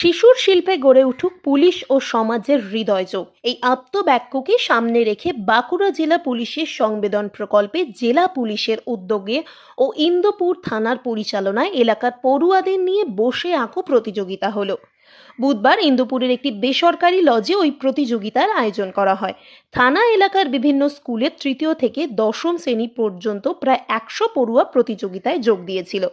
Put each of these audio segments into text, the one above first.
শিশুর শিল্পে গড়ে উঠুক পুলিশ ও সমাজের হৃদয়যোগ, এই আপ্তবাক্যকে সামনে রেখে বাঁকুড়া জেলা পুলিশের সংবেদন প্রকল্পে জেলা পুলিশের উদ্যোগে ও ইন্দোপুর থানার পরিচালনায় এলাকার পড়ুয়াদের নিয়ে বসে আঁকো প্রতিযোগিতা হলো। বুধবার ইন্দোপুরের একটি বেসরকারি লজে ওই প্রতিযোগিতার আয়োজন করা হয়। থানা এলাকার বিভিন্ন স্কুলের তৃতীয় থেকে দশম শ্রেণী পর্যন্ত প্রায় 100 পড়ুয়া প্রতিযোগিতায় যোগ দিয়েছিল।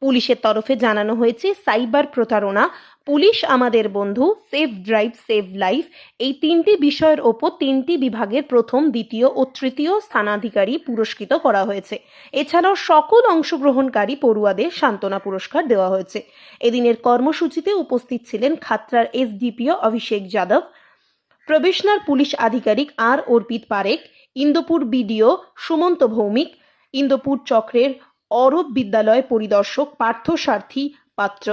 পুলিশের তরফে জানানো হয়েছে, সাইবার প্রতারণা, পুলিশ আমাদের বন্ধু, সেফ ড্রাইভ সেভ লাইফ, এই 3টি বিষয়ের ওপর 3টি বিভাগের প্রথম, দ্বিতীয় ও তৃতীয় স্থানাধিকারী পুরস্কৃত করা হয়েছে। এছাড়াও সকল অংশগ্রহণকারী পড়ুয়াদের সান্ত্বনা পুরস্কার দেওয়া হয়েছে। এদিনের কর্মসূচিতে উপস্থিত ছিলেন খাতড়ার এসডিপিও অভিষেক যাদব, প্রবেশনার পুলিশ আধিকারিক আর অর্পিত পারেখ, ইন্দোপুর বিডিও সুমন্ত ভৌমিক, ইন্দোপুর চক্রের অরব বিদ্যালয় পরিদর্শক পার্থসারথী পাত্র,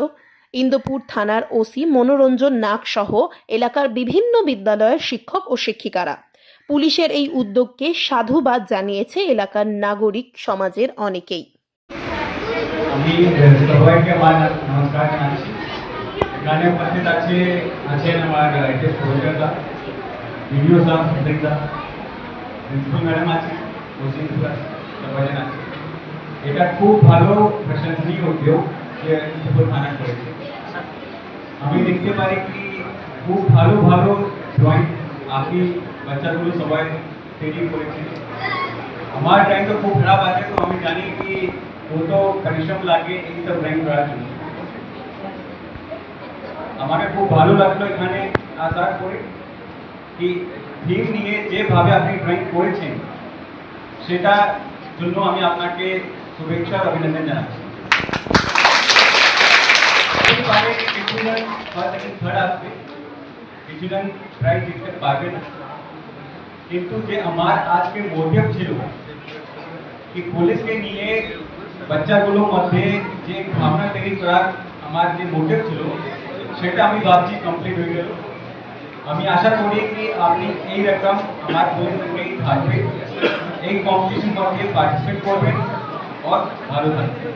ইন্দোপুর থানার ওসি মনোরঞ্জন নাগ সহ এলাকার বিভিন্ন বিদ্যালয়ের শিক্ষক ও শিক্ষিকারা। পুলিশের এই উদ্যোগকে সাধুবাদ জানিয়েছে এলাকার নাগরিক সমাজের অনেকেই। আমি সবাইকে নমস্কার জানাচ্ছি। এখানে উপস্থিত আছেন আমার প্রফেসররা, ভিডিও সাহেব, প্রিন্সিপাল ম্যাডাম আছে, ওসি সবাই আছে। এটা খুব ভালো প্রশংসনীয় উদ্যোগ যে ইন্দোপুর থানা করেছে। আমি দেখতে পারি কি খুব ভালো ভালো ড্রয়িং আঁকি বাচ্চাগুলো সবাই তৈরি করেছে। আমার ড্রয়িং তো খুব খারাপ আছে, তো আমি জানি কি কত পরিশ্রম লাগে এই সব ড্রয়িং করার জন্য। আমাকে খুব ভালো লাগলো এখানে আসার পরে কি থিম নিয়ে যেভাবে আপনি ড্রয়িং করেছেন সেটা জন্য আমি আপনাকে শুভেচ্ছা আর অভিনন্দন জানাচ্ছি। কিছুজন ফার্স্ট সেকেন্ড থার্ড আসবে, কিছুজন প্রাইজ জিততে পারবে না, কিন্তু যে আমার আজকে মোটিভ ছিল কি পুলিশকে নিয়ে বাচ্চাগুলোর মধ্যে যে ভাবনা তৈরি করার আমার যে মোটিভ ছিল সেটা আমি ভাবছি কমপ্লিট হয়ে গেল। আমি আশা করি কি আপনি এই রকম আমার পুলিশকেই থাকবে, এই কম্পিটিশন মধ্যে পার্টিসিপেট করবেন और ভালো থাকবেন।